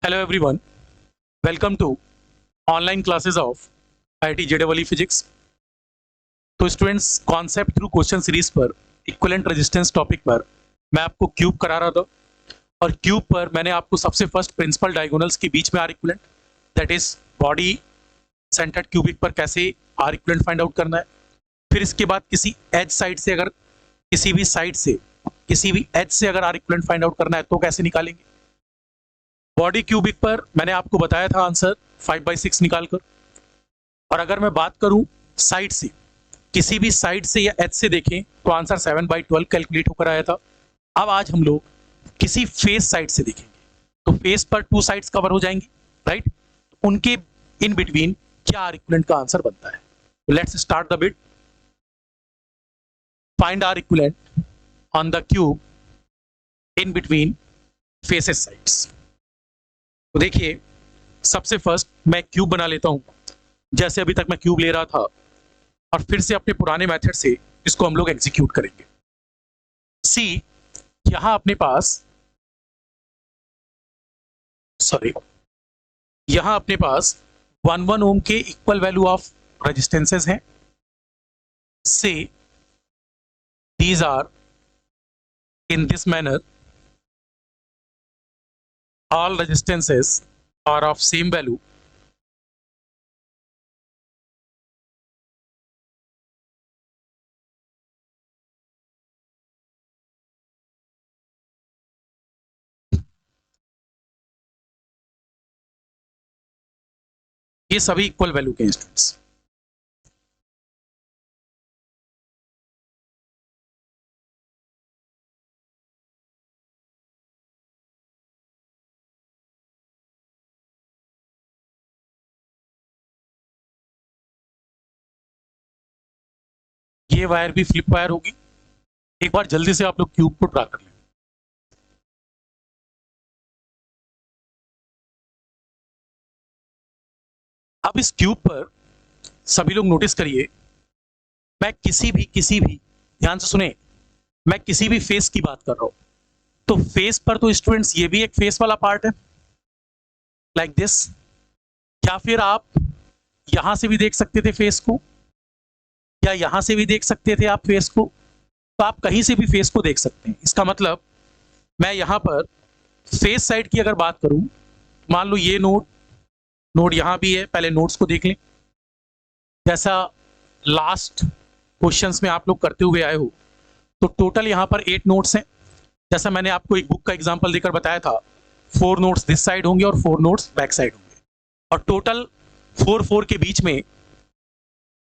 Hello everyone, welcome to online classes of IIT JEE physics. तो students, concept through question series पर equivalent resistance topic पर मैं आपको cube करा रहा था और क्यूब पर मैंने आपको सबसे फर्स्ट प्रिंसिपल डायगोनल्स के बीच में R equivalent, that is body centred cubic पर कैसे आर इक्विवेलेंट फाइंड आउट करना है। फिर इसके बाद किसी एज साइड से अगर किसी भी एज से अगर आर इक्विवेलेंट फाइंड आउट करना है तो कैसे निकालेंगे। बॉडी क्यूबिक पर मैंने आपको बताया था आंसर 5/6 निकालकर। और अगर मैं बात करूं साइड से, किसी भी साइड से या एज से देखें तो आंसर 7/12 कैलकुलेट होकर आया था। अब आज हम लोग किसी फेस साइड से देखेंगे, तो फेस पर 2 साइड्स कवर हो जाएंगी, राइट। उनके इन बिटवीन क्या आर इक्विवेलेंट का आंसर बनता है। तो let's start the bit. Find R equivalent on the cube in between faces sides. तो देखिए, सबसे फर्स्ट मैं क्यूब बना लेता हूं, जैसे अभी तक मैं क्यूब ले रहा था, और फिर से अपने पुराने मेथड से इसको हम लोग एग्जीक्यूट करेंगे। सी, यहां अपने पास यहां अपने पास 1 ओम के इक्वल वैल्यू ऑफ रेजिस्टेंसेस हैं। Say these are in this manner, all resistances are of same value ये सभी इक्वल वैल्यू के इंस्टेंट्स। ये वायर भी फ्लिप वायर होगी। एक बार जल्दी से आप लोग क्यूब को ड्रा कर लें। अब इस क्यूब पर सभी लोग नोटिस करिए, मैं किसी भी ध्यान से सुने, मैं किसी भी फेस की बात कर रहा हूं। तो फेस पर तो स्टूडेंट्स ये भी एक फेस वाला पार्ट है, लाइक दिस। या फिर आप यहां से भी देख सकते थे फेस को, या यहां से भी देख सकते थे आप फेस को। तो आप कहीं से भी फेस को देख सकते हैं। इसका मतलब मैं यहां पर फेस साइड की अगर बात करूं, मान लो ये नोड यहां भी है, पहले नोड्स को देख लें। जैसा लास्ट क्वेश्चंस में आप लोग करते हुए आए हो, तो टोटल यहां पर 8 नोड्स हैं। जैसा मैंने आपको एक बुक का एग्जांपल देकर बताया था, 4 नोड्स दिस साइड होंगे और 4 नोड्स बैक साइड होंगे, और टोटल 4 के बीच में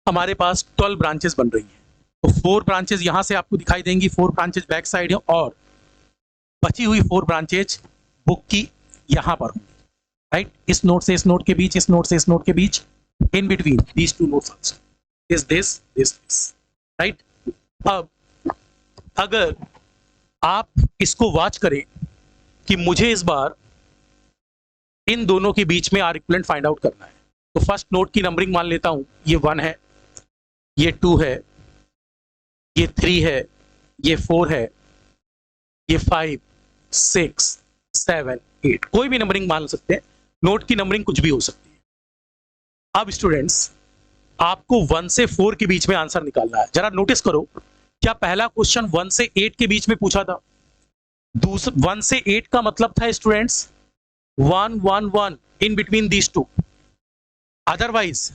हमारे पास 12 ब्रांचेस बन रही हैं। तो 4 ब्रांचेस यहां से आपको दिखाई देंगी, 4 ब्रांचेस बैक साइड है, और बची हुई 4 ब्रांचेज बुक की यहां पर होंगी, राइट। इस नोड से इस नोड के बीच, इस नोड से इस नोड के बीच, in between these 2 nodes also is this, right. अब अगर आप इसको वॉच करें कि मुझे इस बार इन दोनों के बीच में आर इक्विवेलेंट फाइंड आउट करना है, तो फर्स्ट नोड की नंबरिंग मान लेता हूं, ये 1 है, ये 2 है, ये 3 है, ये 4 है, ये 5, 6, 7, 8, कोई भी नंबरिंग मान सकते हैं। नोड की नंबरिंग कुछ भी हो सकती है। अब स्टूडेंट्स, आपको 1 से 4 के बीच में आंसर निकालना है। जरा नोटिस करो, क्या पहला क्वेश्चन 1 से 8 के बीच में पूछा था? 1 से 8 का मतलब था students 1 1 1 in between these 2। Otherwise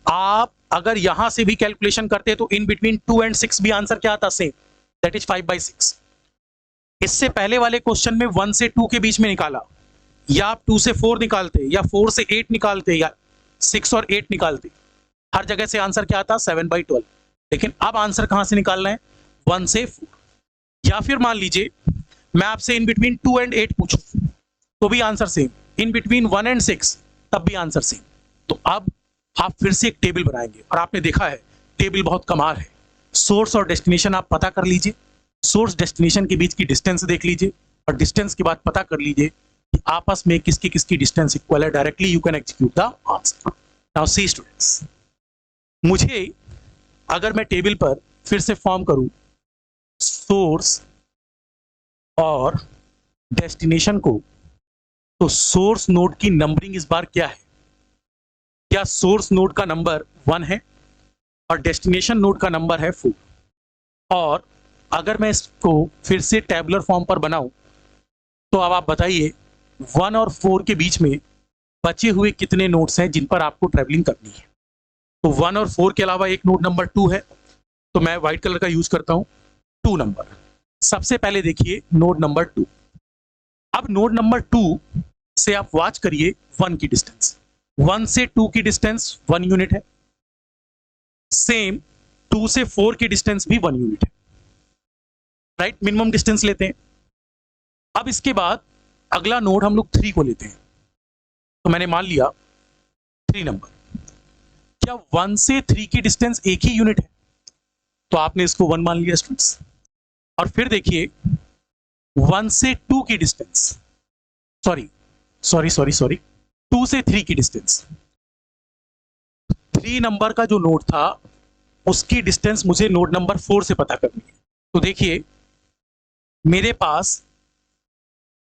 आप अगर यहां से भी कैलकुलेशन करते तो इन बिटवीन 2 and 6 भी आंसर क्या आता? Same, that is 5/6। इससे पहले वाले क्वेश्चन में 1 से 2 के बीच में निकाला, या आप 2 से 4 निकालते, या 4 से 8 निकालते, या 6 और 8 निकालते, हर जगह से आंसर क्या आता? 7/12। लेकिन अब आंसर कहां से निकालना है? 1 से 4। या फिर मान लीजिए मैं आपसे इन बिटवीन 2 and 8 पूछूं, तो भी answer same. In between 1 and 6, तब भी आंसर सेम। तो अब आप फिर से एक टेबल बनाएंगे, और आपने देखा है टेबल बहुत कमाल है। सोर्स और डेस्टिनेशन आप पता कर लीजिए, सोर्स डेस्टिनेशन के बीच की डिस्टेंस देख लीजिए, और डिस्टेंस के बाद पता कर लीजिए कि आपस में किसकी किसकी डिस्टेंस इक्वल है। Directly you can execute the answer. Now see students, मुझे अगर मैं टेबल पर फिर से फॉर्म करूं, सोर्स और डेस्टिनेशन को तो सोर्स नोड की नंबरिंग इस बार क्या है? क्या सोर्स नोड का नंबर 1 है और डेस्टिनेशन नोड का नंबर है 4? और अगर मैं इसको फिर से टेबुलर फॉर्म पर बनाऊं तो अब आप बताइए 1 और 4 के बीच में बचे हुए कितने नोड्स हैं जिन पर आपको ट्रैवलिंग करनी है? तो 1 और 4 के अलावा एक नोड नंबर 2 है, तो मैं व्हाइट कलर का यूज करता हूं, 2 नंबर। सबसे पहले देखिए नोड नंबर 2। अब नोड नंबर 2 से आप वॉच करिए 1 की डिस्टेंस। 1 से 2 की डिस्टेंस 1 यूनिट है। सेम 2 से 4 की डिस्टेंस भी 1 यूनिट है, राइट? मिनिमम डिस्टेंस लेते हैं। अब इसके बाद अगला नोड हम लोग 3 को लेते हैं, तो मैंने मान लिया 3 नंबर। क्या 1 से 3 की डिस्टेंस एक ही यूनिट है? तो आपने इसको 1 मान लिया स्टूडेंट्स। और फिर देखिए 1 से 2 की डिस्टेंस, सॉरी 2 से 3 की डिस्टेंस, 3 नंबर का जो नोड था उसकी डिस्टेंस मुझे नोड नंबर 4 से पता करनी है। तो देखिए मेरे पास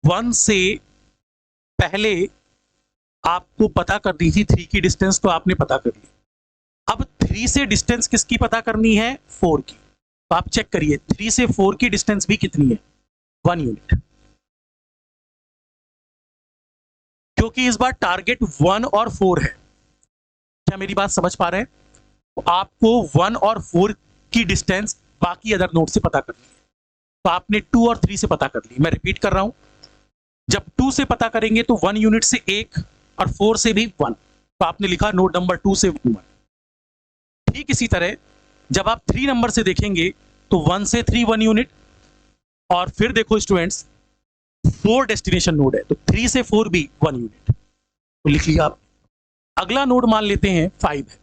1 से पहले आपको पता करनी थी 3 की डिस्टेंस, तो आपने पता कर ली। अब 3 से डिस्टेंस किसकी पता करनी है? 4 की। तो आप चेक करिए 3 से 4 की डिस्टेंस भी कितनी है? 1 यूनिट। क्योंकि इस बार टारगेट 1 और 4 है। क्या मेरी बात समझ पा रहे हैं? तो आपको 1 और 4 की डिस्टेंस बाकी अदर नोड से पता करनी है। तो आपने 2 और 3 से पता कर ली। मैं रिपीट कर रहा हूं, जब 2 से पता करेंगे तो 1 यूनिट से 1 और 4 से भी 1, तो आपने लिखा नोड नंबर 2 से 1। ठीक इसी तरह जब आप 3 नंबर से देखेंगे तो 1 से 3 1 यूनिट, और फिर देखो स्टूडेंट्स 4 डेस्टिनेशन नोड है, तो 3 से 4 भी 1 यूनिट, तो लिख लिया आप। अगला नोड मान लेते हैं 5 है।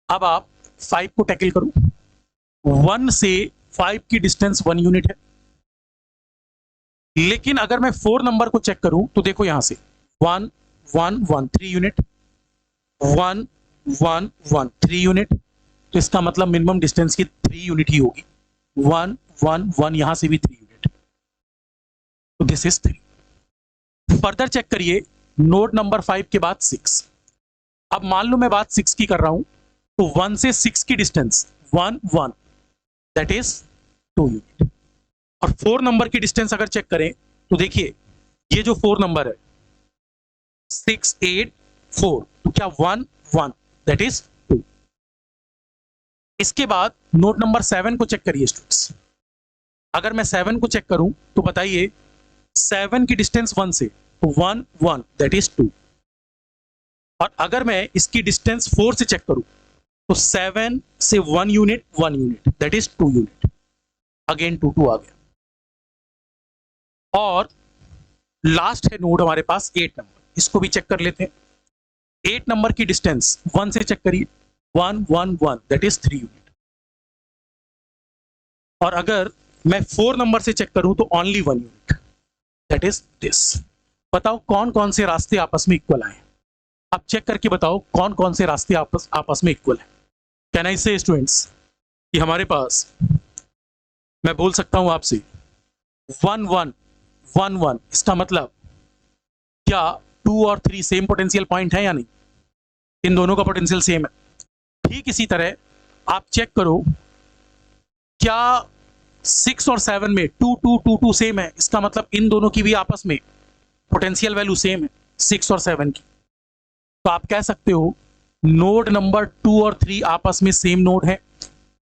अब आप 5 को टैकल करो। 1 से 5 की डिस्टेंस 1 यूनिट है, लेकिन अगर मैं 4 नंबर को चेक करूं तो देखो यहां से 1 1 1 3 यूनिट, 1 1 1 3 यूनिट, तो इसका मतलब मिनिमम डिस्टेंस की 3 यूनिट ही होगी। 1 1 1 यहां से भी 3 यूनिट, तो दिस इज 3। फर्दर चेक करिए नोड नंबर 5 के बाद 6। अब मान लो मैं बात 6 की कर रहा हूं, तो 1 से 6 की डिस्टेंस 1 1, दैट इज 2 यूनिट। और 4 नंबर की डिस्टेंस अगर चेक करें तो देखिए ये जो 4 नंबर है 6 8 4, तो क्या 1 1, दैट इज 2। इसके बाद नोड नंबर 7 को चेक करिए स्टूडेंट्स। अगर मैं 7 को चेक करूं तो बताइए 7 की डिस्टेंस 1 से, तो 1 1, दैट इज 2। और अगर मैं इसकी डिस्टेंस 4 से चेक करूं तो 7 से 1 unit 1 unit, that is 2 unit, again 2 2 आ गया। और लास्ट है नोड हमारे पास 8 नंबर, इसको भी चेक कर लेते हैं। 8 नंबर की डिस्टेंस 1 से चेक करिए, 1 1 1, दैट इज 3 यूनिट। और अगर मैं 4 नंबर से चेक करूं तो only 1 unit, that is this. बताओ कौन कौन से रास्ते आपस में इक्वल आए? आप चेक करके बताओ कौन कौन से रास्ते आपस में इक्वल है। कैन आई से स्टूडेंट्स कि हमारे पास, मैं बोल सकता हूं आपसे 1 1 1 1, इसका मतलब क्या 2 और 3 सेम पोटेंशियल पॉइंट है या नहीं? इन दोनों का पोटेंशियल सेम है। ठीक इसी तरह आप चेक करो क्या 6 और 7 में 2 2 2 2 सेम है? इसका मतलब इन दोनों की भी आपस में पोटेंशियल वैल्यू सेम है 6 और 7 की। तो आप कह सकते हो नोड नंबर 2 और 3 आपस में सेम नोड है।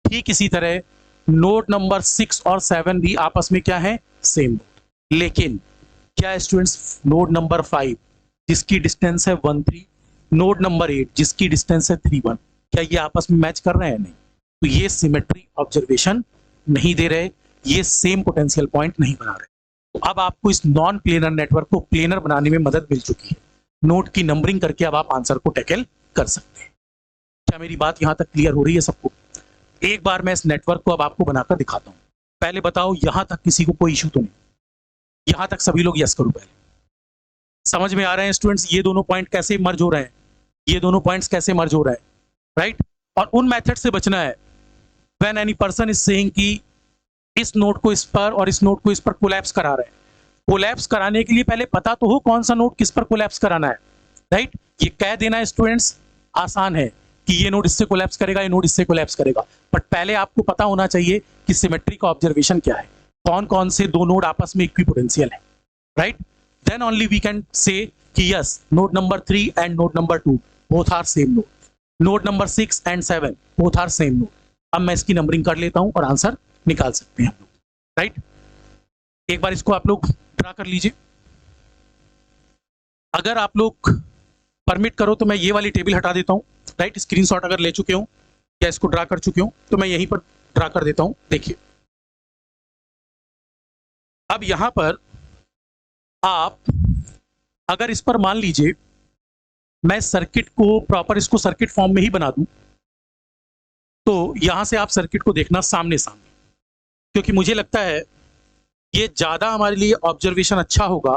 ठीक इसी तरह नोड नंबर 6 और 7 भी आपस में क्या है? Same node. लेकिन क्या स्टूडेंट्स नोड नंबर 5 जिसकी डिस्टेंस है 1 3, नोड नंबर 8 जिसकी डिस्टेंस है 3 1, क्या ये आपस में मैच कर रहे हैं? नहीं। तो ये सिमेट्री ऑब्जर्वेशन नहीं दे रहे, ये सेम पोटेंशियल पॉइंट नहीं बना रहे। तो अब आपको इस नॉन प्लेनर नेटवर्क को प्लेनर बनाने में मदद मिल चुकी है। नोड की नंबरिंग करके अब आप आंसर को टैकल कर सकते हैं। क्या मेरी बात यहां तक क्लियर हो रही है सबको? एक बार मैं इस नेटवर्क को अब आपको बनाकर दिखाता हूं। पहले बताओ यहां तक किसी को कोई इशू तो नहीं? यहां तक सभी लोग यस करो। पहले समझ में आ रहे हैं स्टूडेंट्स ये दोनों पॉइंट कैसे मर्ज हो रहे हैं? ये दोनों पॉइंट्स कैसे मर्ज हो रहे हैं, राइट? और उन मेथड से बचना है when any person is saying कि इस नोड को इस पर और इस नोड को इस पर कोलैप्स करा रहे हैं, कोलैप्स कराने के लिए पहले पता तो हो कौन सा नोड किस पर कोलैप्स कराना है, राइट। ये कह देना स्टूडेंट्स आसान है कि ये नोड इससे कोलैप्स करेगा, ये नोड इससे कोलैप्स करेगा, बट पहले आपको पता होना चाहिए कि सिमेट्री का ऑब्जर्वेशन क्या है, कौन कौन से दो नोड आपस में इक्विपोटेंशियल है, right. Then only we can say कि yes node number 3 and node number 2 both are same node, node number 6 and 7 both are same node. अब मैं इसकी नंबरिंग कर लेता हूं और आंसर निकाल सकते हैं हम लोग, राइट। एक बार इसको आप लोग ड्रा कर लीजिए। अगर आप लोग परमिट करो तो मैं ये वाली टेबल हटा देता हूं, राइट। स्क्रीनशॉट अगर ले चुके हो या इसको ड्रा कर चुके हो तो मैं यहीं पर ड्रा कर देता हूं। देखिए अब यहां पर आप अगर इस पर मान लीजिए मैं सर्किट को प्रॉपर इसको सर्किट फॉर्म में ही बना दूं तो यहां से आप सर्किट को देखना सामने सामने, क्योंकि मुझे लगता है ये ज्यादा हमारे लिए ऑब्जर्वेशन अच्छा होगा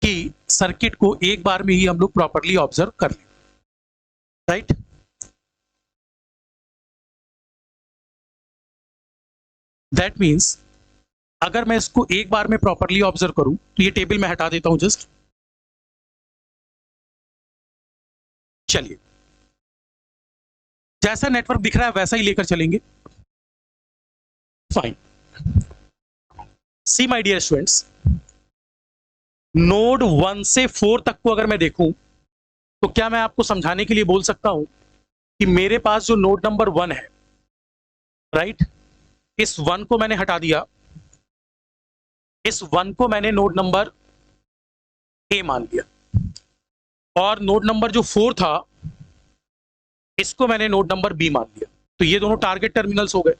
कि सर्किट को एक बार में ही हम लोग प्रॉपरली ऑब्जर्व कर लें, राइट। दैट मीन्स अगर मैं इसको एक बार में प्रॉपरली ऑब्जर्व करूं तो ये टेबल मैं हटा देता हूं जस्ट। चलिए जैसा नेटवर्क दिख रहा है वैसा ही लेकर चलेंगे, fine. See my dear students, node 1 से 4 तक को अगर मैं देखूं तो क्या मैं आपको समझाने के लिए बोल सकता हूं कि मेरे पास जो नोड नंबर 1 है, राइट, इस 1 को मैंने हटा दिया, इस 1 को मैंने नोड नंबर ए मान लिया, और नोड नंबर जो 4 था इसको मैंने नोड नंबर बी मान लिया। तो ये दोनों टारगेट टर्मिनल्स हो गए,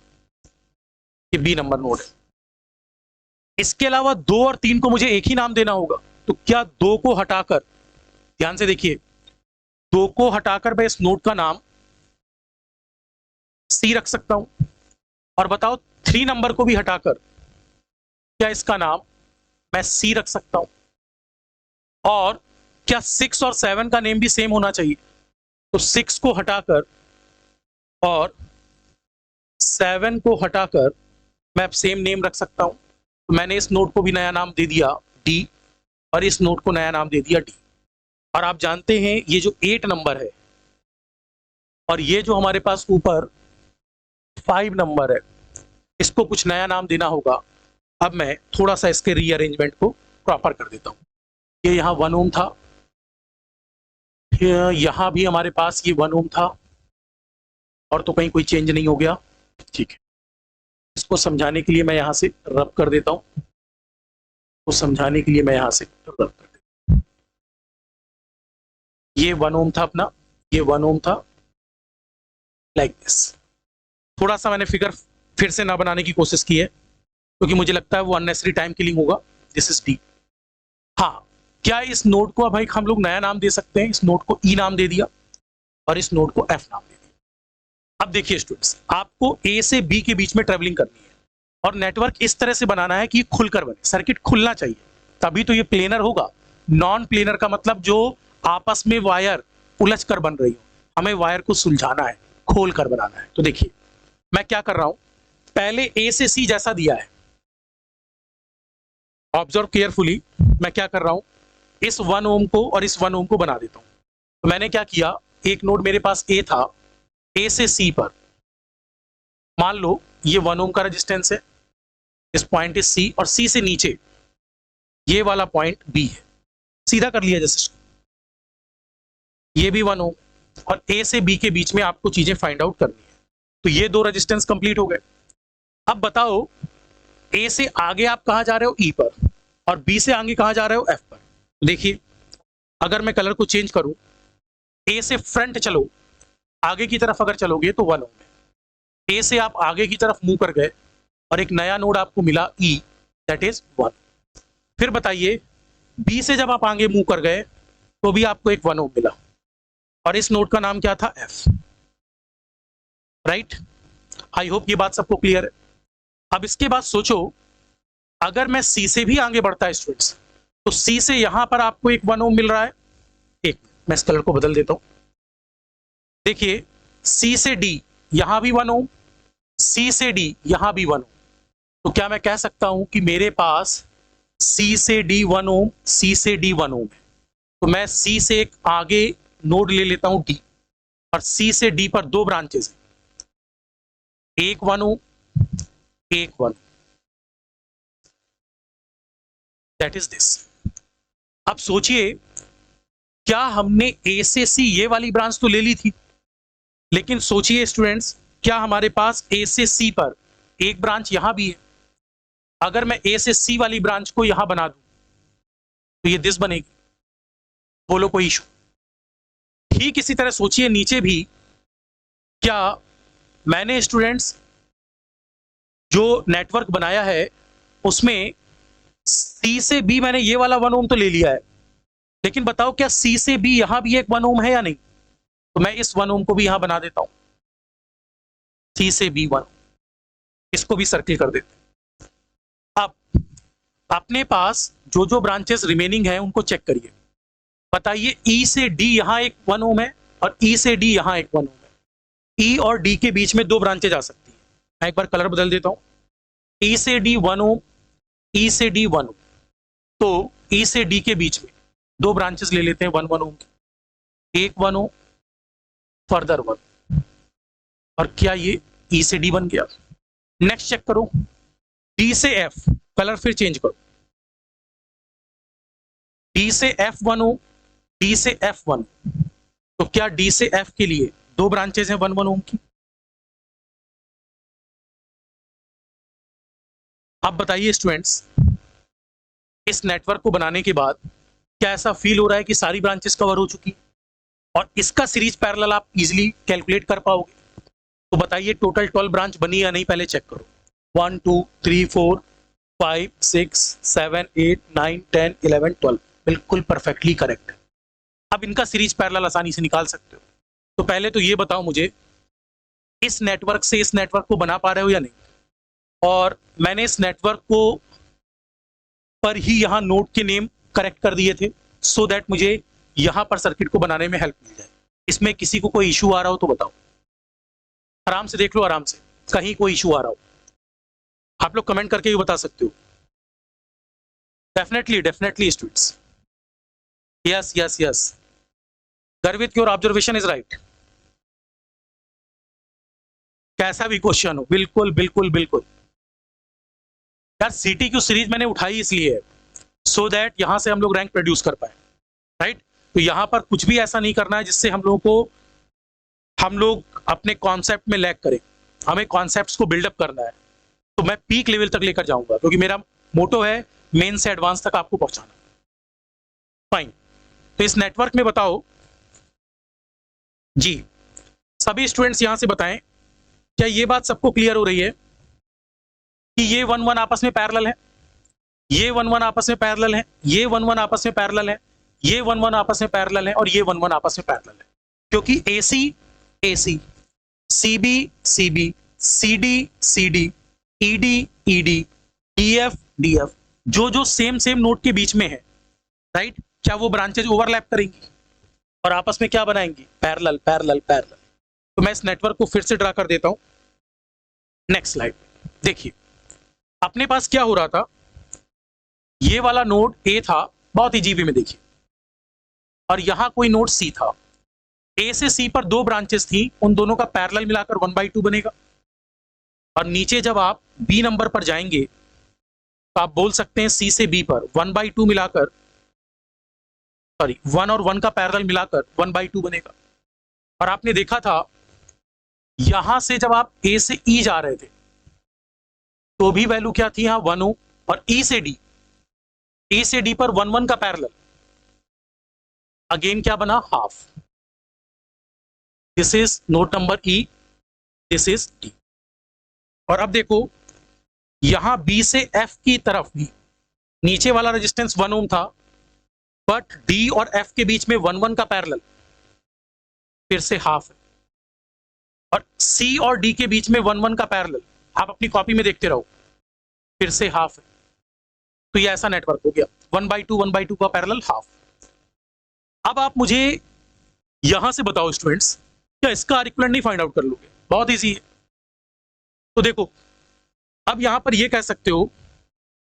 ये बी नंबर नोड है। इसके अलावा 2 और 3 को मुझे एक ही नाम देना होगा, तो क्या 2 को हटाकर, ध्यान से देखिए, 2 को हटाकर मैं इस नोड का नाम सी रख सकता हूं, और बताओ 3 नंबर को भी हटाकर क्या इसका नाम मैं सी रख सकता हूं, और क्या 6 और 7 का नेम भी सेम होना चाहिए, तो 6 को हटाकर और 7 को हटाकर मैं सेम नेम रख सकता हूं। तो मैंने इस नोड को भी नया नाम दे दिया डी, और इस नोड को नया नाम दे दिया डी। और आप जानते हैं ये जो 8 नंबर है और ये जो हमारे पास ऊपर 5 नंबर है, इसको कुछ नया नाम देना होगा। अब मैं थोड़ा सा इसके रीअरेंजमेंट को प्रॉपर कर देता हूं। ये यहाँ 1 ओम था, यहां भी हमारे पास ये 1 ओम था, और तो कहीं कोई चेंज नहीं हो गया, ठीक है। इसको समझाने के लिए मैं यहां से रब कर देता हूं, तो समझाने के लिए मैं यहां से रब कर देता हूं। ये 1 ओम था अपना, ये 1 ओम था, लाइक दिस। थोड़ा सा मैंने फिगर फिर से ना बनाने की कोशिश की है क्योंकि मुझे लगता है वो अननेसेसरी टाइम किलिंग होगा। This is D. हाँ, क्या इस नोड को अब भाई हम लोग नया नाम दे सकते हैं? इस नोड को ई नाम दे दिया और इस नोड को एफ नाम दे दिया। अब देखिए स्टूडेंट्स, आपको ए से बी के बीच में ट्रेवलिंग करनी है और नेटवर्क इस तरह से बनाना है कि ये खुलकर बने, सर्किट खुलना चाहिए, तभी तो ये प्लेनर होगा। नॉन प्लेनर का मतलब जो आपस में वायर उलझ कर बन रही हो, हमें वायर को सुलझाना है, खोल कर बनाना है। तो देखिए मैं क्या कर रहा हूं, पहले ए से सी जैसा दिया है, ऑब्जर्व केयरफुली, मैं क्या कर रहा हूं, इस 1 ओम को और इस 1 ओम को बना देता हूं। तो मैंने क्या किया, एक नोड मेरे पास ए था, ए से सी पर मान लो ये 1 ओम का रेजिस्टेंस है, इस पॉइंट इज सी, और सी से नीचे ये वाला पॉइंट बी है। सीधा कर लिया जैसे, ये भी 1 ओम, और ए से बी के बीच में आपको चीजें फाइंड आउट करनी है। तो ये 2 रेजिस्टेंस कंप्लीट हो गए। अब बताओ ए से आगे आप कहां जा रहे हो, ई पर, और बी से आगे कहां जा रहे हो, एफ पर। तो देखिए अगर मैं कलर को चेंज करूं, ए से फ्रंट चलो, आगे की तरफ अगर चलोगे तो 1 ओम है। ए से आप आगे की तरफ मूव कर गए और एक नया नोड आपको मिला ई, दैट इज 1। फिर बताइए बी से जब आप आगे मूव कर गए तो भी आपको एक 1 ओम मिला, और इस नोड का नाम क्या था, एफ, राइट। आई होप ये बात सबको क्लियर है। अब इसके बाद सोचो, अगर मैं सी से भी आगे बढ़ता है स्टूडेंट्स, तो सी से यहां पर आपको एक 1 ओम मिल रहा है। एक मैं इस कलर को बदल देता हूं, देखिए सी से डी यहां भी 1 ओम, सी से डी यहां भी 1 ओम। तो क्या मैं कह सकता हूं कि मेरे पास सी से डी 1 ओम, सी से डी 1 ओम है, तो मैं सी से एक आगे नोड ले लेता हूं डी, और सी से डी पर दो ब्रांचेस हैं, एक 1 ओम, एक 1, दैट इज दिस। अब सोचिए, क्या हमने ए से सी ये वाली ब्रांच तो ले ली थी, लेकिन सोचिए स्टूडेंट्स, क्या हमारे पास ए से सी पर एक ब्रांच यहां भी है? अगर मैं ए से सी वाली ब्रांच को यहां बना दूं तो ये दिस बनेगी, बोलो कोई इशू? ठीक इसी तरह सोचिए नीचे भी, क्या मैंने स्टूडेंट्स जो नेटवर्क बनाया है उसमें सी से बी मैंने ये वाला 1 ओम तो ले लिया है, लेकिन बताओ क्या सी से बी यहां भी एक 1 ओम है या नहीं? तो मैं इस 1 ओम को भी यहां बना देता हूं, सी से बी 1, इसको भी सर्किल कर देते हैं। अब अपने पास जो जो ब्रांचेस रिमेनिंग है उनको चेक करिए, बताइए ई से डी यहां एक 1 ओम है और ई से डी यहां एक 1 ओम है। ई और डी के बीच में दो ब्रांचेज आ सकती है, मैं एक बार कलर बदल देता हूं, ई से डी 1 ओम, ई से डी 1 ओम, तो ई से डी के बीच में दो ब्रांचेस ले लेते हैं 1 1 ओम की, एक 1 ओम, फर्दर 1, और क्या ये ई से डी बन गया? नेक्स्ट चेक करो, डी से एफ, कलर फिर चेंज करो, डी से एफ 1 ओम, डी से एफ 1, तो क्या डी से एफ के लिए दो ब्रांचेस हैं 1 1 ओम की? अब बताइए स्टूडेंट्स, इस नेटवर्क को बनाने के बाद क्या ऐसा फील हो रहा है कि सारी ब्रांचेस कवर हो चुकी, और इसका सीरीज पैरेलल आप इजीली कैलकुलेट कर पाओगे? तो बताइए टोटल 12 ब्रांच बनी या नहीं, पहले चेक करो। 1 2 3 4 5 6 7 8 9 10 11 12, बिल्कुल परफेक्टली करेक्ट। अब इनका सीरीज पैरेलल आसानी से निकाल सकते हो। तो पहले तो ये बताओ मुझे, इस नेटवर्क से इस नेटवर्क को बना पा रहे हो या नहीं? और मैंने इस नेटवर्क को पर ही यहाँ नोड के नेम करेक्ट कर दिए थे, सो दैट मुझे यहाँ पर सर्किट को बनाने में हेल्प मिल जाए। इसमें किसी को कोई इशू आ रहा हो तो बताओ, आराम से देख लो, आराम से, कहीं कोई इशू आ रहा हो आप लोग कमेंट करके भी बता सकते हो। Definitely definitely students, yes yes yes, गर्वित योर ऑब्जर्वेशन इज राइट। कैसा भी क्वेश्चन हो, बिल्कुल बिल्कुल बिल्कुल यार, सीटी की सीरीज मैंने उठाई इसलिए है सो दैट यहां से हम लोग रैंक प्रोड्यूस कर पाए, राइट? तो यहां पर कुछ भी ऐसा नहीं करना है जिससे हम लोग अपने कॉन्सेप्ट में लैग करें। हमें कॉन्सेप्ट्स को बिल्डअप करना है, तो मैं पीक लेवल तक लेकर जाऊंगा, क्योंकि मेरा मोटो है मेन से एडवांस तक आपको पहुंचाना। फाइन, तो इस नेटवर्क में बताओ जी, सभी स्टूडेंट्स यहां से बताएं, क्या ये बात सबको क्लियर हो रही है कि ये 1 1 आपस में पैरेलल है, ये 1 1 आपस में पैरेलल है, ये 1 1 आपस में पैरेलल है, ये 1 1 आपस में पैरेलल है, और ये 1 1 आपस में पैरेलल है? क्योंकि AC AC, CB CB, CD CD, ED ED, DF DF, जो सेम नोड के बीच में है, राइट, क्या वो ब्रांचेज ओवरलैप करेंगी और आपस में क्या बनाएंगी? Parallel parallel parallel. तो मैं इस नेटवर्क को फिर से ड्रा कर देता हूं। नेक्स्ट स्लाइड देखिए, अपने पास क्या हो रहा था, ये वाला नोड A था, बहुत इजी वे में देखिए, और यहां कोई नोड C था। A से C पर दो ब्रांचेस थी, उन दोनों का पैरेलल मिलाकर 1/2 बनेगा। और नीचे जब आप B नंबर पर जाएंगे तो आप बोल सकते हैं C से B पर 1/2 मिलाकर, सॉरी 1 और 1 का पैरेलल मिलाकर 1/2 बनेगा। और आपने देखा था यहां से जब आप A से E जा रहे थे तो भी वैल्यू क्या थी, यहां 1 और E से D पर 1 1 का पैरेलल, अगेन क्या बना, half. This is node number E, this is D। और अब देखो यहां B से F की तरफ भी नीचे वाला रेजिस्टेंस 1 ओम था, बट D और F के बीच में 1 1 का पैरेलल फिर से हाफ है, और C और D के बीच में 1 1 का पैरेलल आप अपनी कॉपी में देखते रहो, फिर से हाफ है। तो ये ऐसा नेटवर्क हो गया, 1/2 का पैरेलल हाफ। अब आप मुझे यहां से बताओ स्टूडेंट्स, क्या इसका आर इक्विवेलेंट नहीं फाइंड आउट कर लोगे? बहुत इजी है। तो देखो, अब यहां पर ये कह सकते हो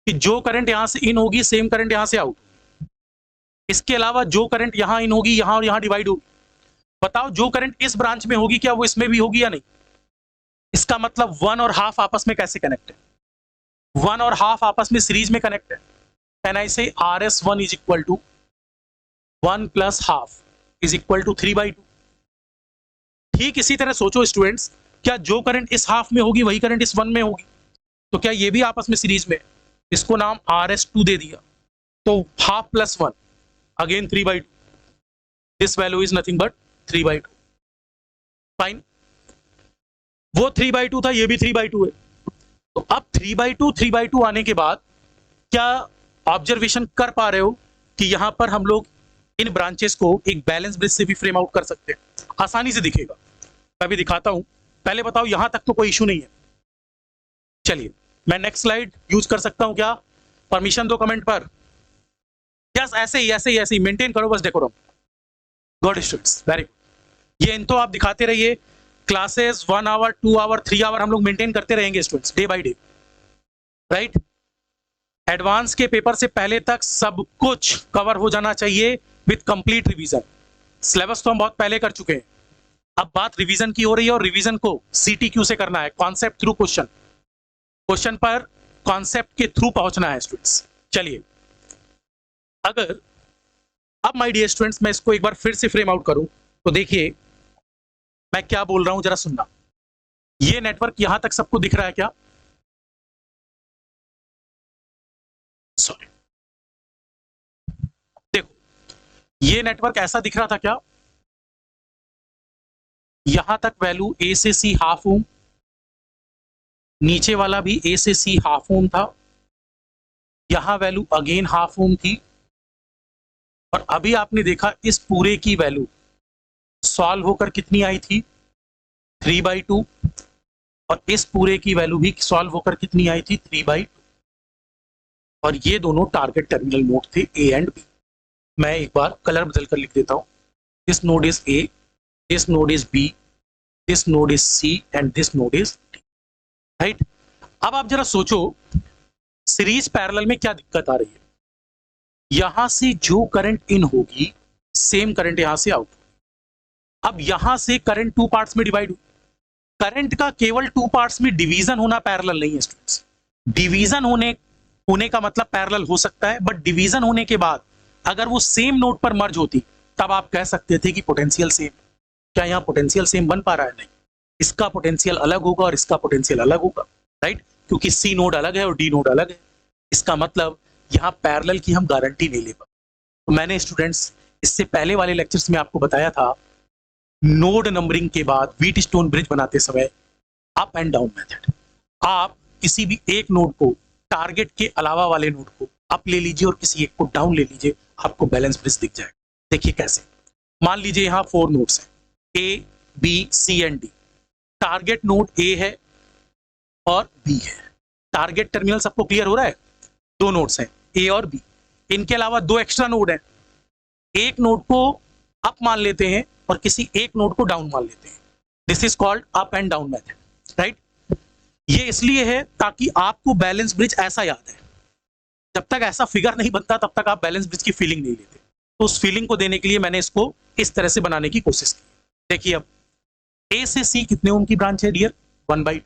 कि जो करंट यहां से इन होगी सेम करंट यहां से आउट। इसके अलावा जो करंट यहां इन होगी यहां और यहां डिवाइड होगी। बताओ जो करंट इस ब्रांच में होगी क्या वो इसमें भी होगी या नहीं? इसका मतलब 1 और हाफ आपस में कैसे कनेक्ट है? 1 और हाफ आपस में सीरीज में कनेक्ट है। Can I say RS1 is equal to 1 plus half is equal to 3/2। ठीक इसी तरह सोचो स्टूडेंट्स, क्या जो करंट इस हाफ में होगी वही करंट इस 1 में होगी? तो क्या ये भी आपस में सीरीज में? इसको नाम RS2 दे दिया। तो half plus 1 again 3/2। This value is nothing but 3/2। Fine, वो 3/2 था, ये भी 3/2 है। तो अब 3/2 आने के बाद क्या ऑब्जर्वेशन कर पा रहे हो कि यहां पर हम लोग इन ब्रांचेस को एक बैलेंस ब्रिज से भी फ्रेम आउट कर सकते हैं? आसानी से दिखेगा, मैं भी दिखाता हूं। पहले बताओ यहां तक तो कोई इशू नहीं है। चलिए मैं नेक्स्ट स्लाइड यूज कर सकता हूं क्या? परमिशन दो कमेंट पर। यस, ऐसे ही मेंटेन करो बस decorum. Good students, very good. ये इनको आप दिखाते रहिए। क्लासेस 1 आवर 2 आवर 3 आवर हम लोग मेंटेन करते रहेंगे students, day by day, right. Advance के पेपर से पहले तक सब कुछ कवर हो जाना चाहिए विद कंप्लीट रिवीजन। सिलेबस तो हम बहुत पहले कर चुके हैं, अब बात रिवीजन की हो रही है और रिवीजन को CTQ से करना है, कॉन्सेप्ट थ्रू क्वेश्चन। क्वेश्चन पर कॉन्सेप्ट के थ्रू पहुंचना है स्टूडेंट्स। चलिए, अगर अब माय डियर स्टूडेंट्स मैं इसको एक बार फिर से फ्रेम आउट करूं तो देखिए मैं क्या बोल रहा हूं, जरा सुनना। ये नेटवर्क यहां तक सबको दिख रहा है क्या? सॉरी, देखो ये नेटवर्क ऐसा दिख रहा था क्या? यहां तक वैल्यू A से C हाफ ओम, नीचे वाला भी A से C हाफ ओम था, यहां वैल्यू अगेन हाफ ओम थी, और अभी आपने देखा इस पूरे की वैल्यू सॉल्व होकर कितनी आई थी? 3/2। और इस पूरे की वैल्यू भी सॉल्व होकर कितनी आई थी? 3/2। और ये दोनों टारगेट टर्मिनल नोड थे A एंड B। मैं एक बार कलर बदल कर लिख देता हूं। This node is A, this node is B, this node is C and this node is D, right. अब आप जरा सोचो सीरीज पैरेलल में क्या दिक्कत आ रही है? यहां से जो करंट इन होगी सेम करंट यहां से आउट। अब यहां से करंट 2 पार्ट्स में डिवाइड हुई। करंट का केवल 2 पार्ट्स में डिवीजन होना पैरेलल नहीं है स्टूडेंट्स। डिवीजन होने का मतलब पैरेलल हो सकता है, बट डिवीजन होने के बाद अगर वो सेम नोड पर मर्ज होती तब आप कह सकते थे कि पोटेंशियल सेम। क्या यहां पोटेंशियल सेम बन पा रहा है? नहीं, इसका पोटेंशियल अलग होगा और इसका पोटेंशियल अलग होगा, राइट, क्योंकि C नोड अलग है और D नोड अलग है। इसका मतलब यहां पैरेलल की हम गारंटी नहीं ले पाए। तो मैंने स्टूडेंट्स इससे पहले वाले लेक्चर्स में आपको बताया था, नोड नंबरिंग के बाद व्हीट स्टोन ब्रिज बनाते समय अप एंड डाउन मेथड, आप किसी भी एक नोड को टारगेट के अलावा वाले नोड को अप ले लीजिए और किसी एक को डाउन ले लीजिए, आपको बैलेंस ब्रिज दिख जाएगा। देखिए कैसे। मान लीजिए यहां 4 नोड्स हैं, A, B, C and D। Target node A है और B है। टारगेट टर्मिनल सबको क्लियर हो रहा है? 2 नोड्स हैं A और B। इनके अलावा 2 एक्स्ट्रा नोड हैं। एक नोड को अप मान लेते हैं और किसी एक नोड को डाउन मान लेते हैं। This is called up and down method, right. ये इसलिए है ताकि आपको बैलेंस ब्रिज ऐसा याद है। जब तक ऐसा फिगर नहीं बनता तब तक आप बैलेंस ब्रिज की फीलिंग नहीं लेते। तो उस फीलिंग को देने के लिए मैंने इसको इस तरह से बनाने की कोशिश की। देखिए अब A से C कितने ओम की ब्रांच है डियर? 1/2।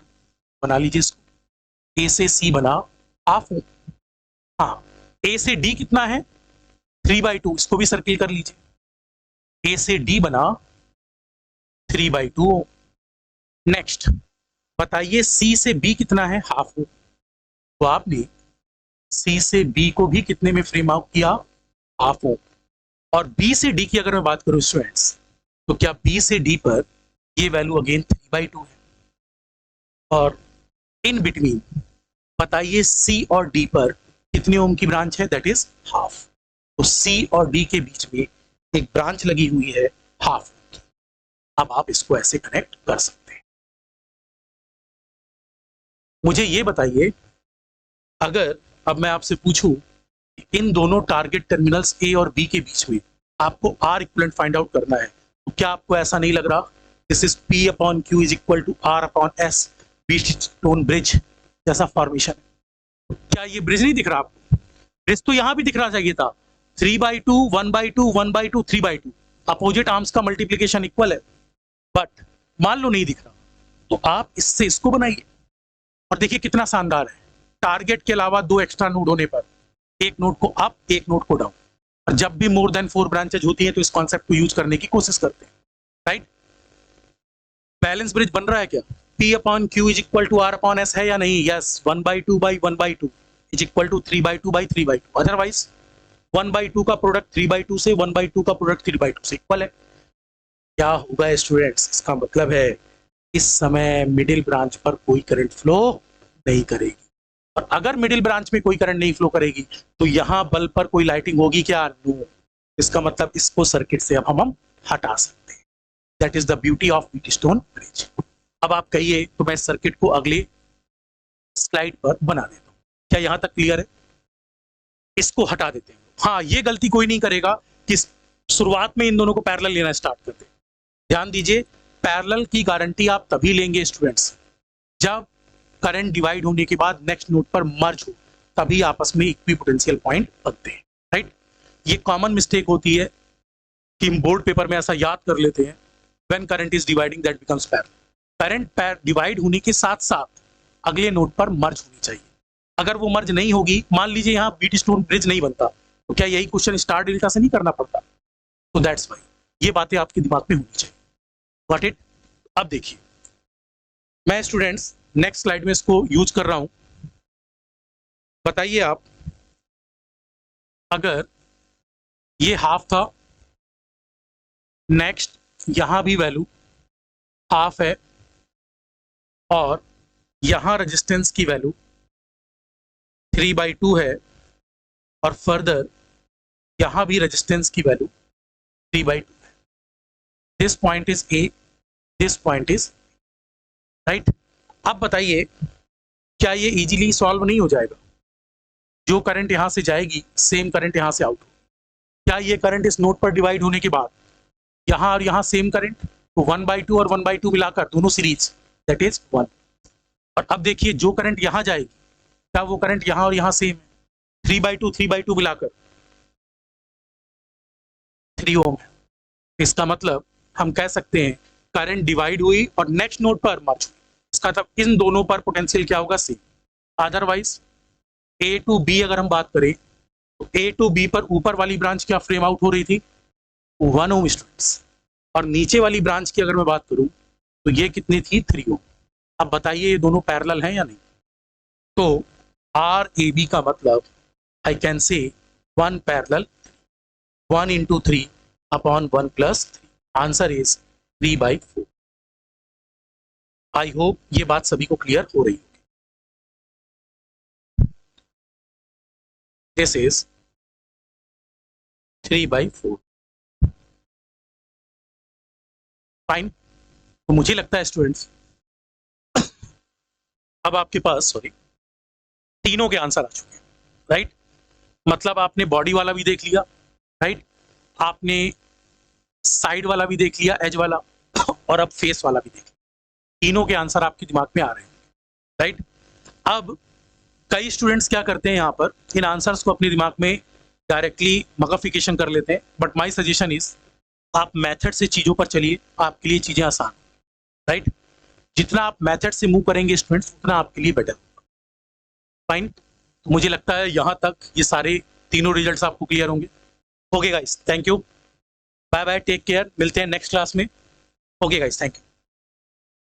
बना लीजिए इसको। A से C बना हाफ ओम। हाँ, A से D कितना है? 3/2। इसको भी सर्किल कर लीजिए। A से D बना 3/2 ओम। नेक्स्ट बताइए C से B कितना है? हाफ ओम। तो आपने C से B को भी कितने में फ्रेम आउट किया? हाफ ओम। और B से D की अगर मैं बात करूं स्टूडेंट्स, तो क्या B से D पर ये वैल्यू अगेन 3/2 है। और इन बिटवीन बताइए C और D पर कितने ओम की ब्रांच है? That is half. तो C और D के बीच में एक ब्रांच लगी हुई है हाफ ओम की। अब आप इसको ऐसे कनेक्ट कर सकते हैं। मुझे ये बताइए, अगर अब मैं आपसे पूछूं इन दोनों टारगेट टर्मिनल्स A और B के बीच में आपको R इक्विवेलेंट फाइंड आउट करना है, तो क्या आपको ऐसा नहीं लग रहा this is P/Q is equal to R/S Wheatstone bridge जैसा फॉर्मेशन? क्या ये ब्रिज नहीं दिख रहा आपको? ब्रिज तो यहां भी दिखना चाहिए था, 3/2 1/2 1/2 3/2, अपोजिट आर्म्स का मल्टीप्लीकेशन इक्वल है, बट मान लो नहीं दिख रहा तो आप इससे इसको बनाइए और देखिए कितना शानदार है। टारगेट के अलावा 2 एक्स्ट्रा नोड होने पर, एक नोड को अप एक नोड को डाउन, और जब भी मोर देन 4 ब्रांचेज होती है तो इस कॉन्सेप्ट को यूज करने की कोशिश करते हैं, राइट। बैलेंस ब्रिज बन रहा है क्या? P/Q is equal to R/S है या नहीं? Yes, 1/2/1/2 is equal to 3/2/3/2, otherwise 1/2 का प्रोडक्ट 3/2 से, 1/2 का प्रोडक्ट 3/2 से इक्वल है। क्या होगा स्टूडेंट्स? इसका मतलब है इस समय मिडिल ब्रांच पर कोई करंट फ्लो नहीं करेगी, और अगर मिडिल ब्रांच में कोई करंट नहीं फ्लो करेगी तो यहां बल्ब पर कोई लाइटिंग होगी क्या? नो। इसका मतलब इसको सर्किट से अब हम हटा सकते हैं। That is the beauty of Wheatstone bridge. अब आप कहिए तो मैं सर्किट को अगले स्लाइड पर बना देता हूं। क्या यहां तक क्लियर है? इसको हटा देते हैं। हाँ, ये गलती कोई नहीं करेगा कि शुरुआत में इन दोनों को पैरेलल लेना स्टार्ट कर दे। ध्यान दीजिए, पैरेलल की गारंटी आप तभी लेंगे स्टूडेंट्स जब करंट डिवाइड होने के बाद नेक्स्ट नोड पर मर्ज हो, तभी आपस में इक्विपोटेंशियल पॉइंट बनते हैं, राइट। ये कॉमन मिस्टेक होती है कि हम बोर्ड पेपर में ऐसा याद कर लेते हैं, when current is dividing that becomes parallel. Current divide होने के साथ साथ अगले नोड पर मर्ज होनी चाहिए। अगर वो मर्ज नहीं होगी, मान लीजिए यहाँ व्हीटस्टोन ब्रिज नहीं बनता, तो क्या यही क्वेश्चन स्टार डेल्टा से नहीं करना पड़ता? तो दैट्स वाई ये बातें आपके दिमाग में होनी चाहिए। Got it? अब देखिए, मैं स्टूडेंट्स नेक्स्ट स्लाइड में इसको यूज कर रहा हूं। बताइए आप, अगर ये हाफ था, नेक्स्ट यहां भी वैल्यू हाफ है, और यहां रेजिस्टेंस की वैल्यू 3/2 है, और फर्दर यहां भी रेजिस्टेंस की वैल्यू 3/2 है। This point is a, this point is right. अब बताइए, क्या ये इजीली सॉल्व नहीं हो जाएगा? जो करंट यहां से जाएगी सेम करंट यहां से आउट हो। क्या ये करंट इस नोड पर डिवाइड होने के बाद यहां और यहां सेम करंट, तो 1/2 और 1/2 मिलाकर दोनों सीरीज, दैट इज 1। और अब देखिए, जो करंट यहां जाएगी, क्या वो करंट यहां और यहां सेम है? 3/2 मिलाकर 3 ओम है। इसका मतलब हम कह सकते हैं करंट डिवाइड हुई और नेक्स्ट नोड पर मर्ज हुई। इसका मतलब इन दोनों पर पोटेंशियल क्या होगा? Same. Otherwise A to B अगर हम बात करें तो ए टू बी पर ऊपर वाली ब्रांच क्या फ्रेम आउट हो रही थी? 1 ओम स्टूडेंट्स। और नीचे वाली ब्रांच की अगर मैं बात करूं तो ये कितनी थी? 3 ओम। अब बताइए ये दोनों पैरेलल हैं या नहीं? तो आर ए बी का मतलब I can say 1 parallel 1 into 3 upon 1 plus 3. Answer is 3/4। I hope ये बात सभी को क्लियर हो रही होगी। This is 3/4। फाइन। तो मुझे लगता है स्टूडेंट्स अब आपके पास तीनों के आंसर आ चुके हैं, राइट। मतलब आपने बॉडी वाला भी देख लिया, राइट, आपने साइड वाला भी देख लिया, एज वाला, और अब फेस वाला भी देख लिया। तीनों के आंसर आपके दिमाग में आ रहे हैं, राइट। अब कई स्टूडेंट्स क्या करते हैं, यहाँ पर इन आंसर्स को अपने दिमाग में डायरेक्टली मगफिकेशन कर लेते हैं, बट माय सजेशन इज आप मेथड से चीज़ों पर चलिए, आपके लिए चीज़ें आसान, राइट। जितना आप मेथड से मूव करेंगे स्टूडेंट्स, उतना आपके लिए बेटर होगा। फाइन। तो मुझे लगता है यहाँ तक ये सारे तीनों रिजल्ट्स आपको क्लियर होंगे। Okay guys, thank you, bye bye, take care, मिलते हैं नेक्स्ट क्लास में। Okay guys, thank you.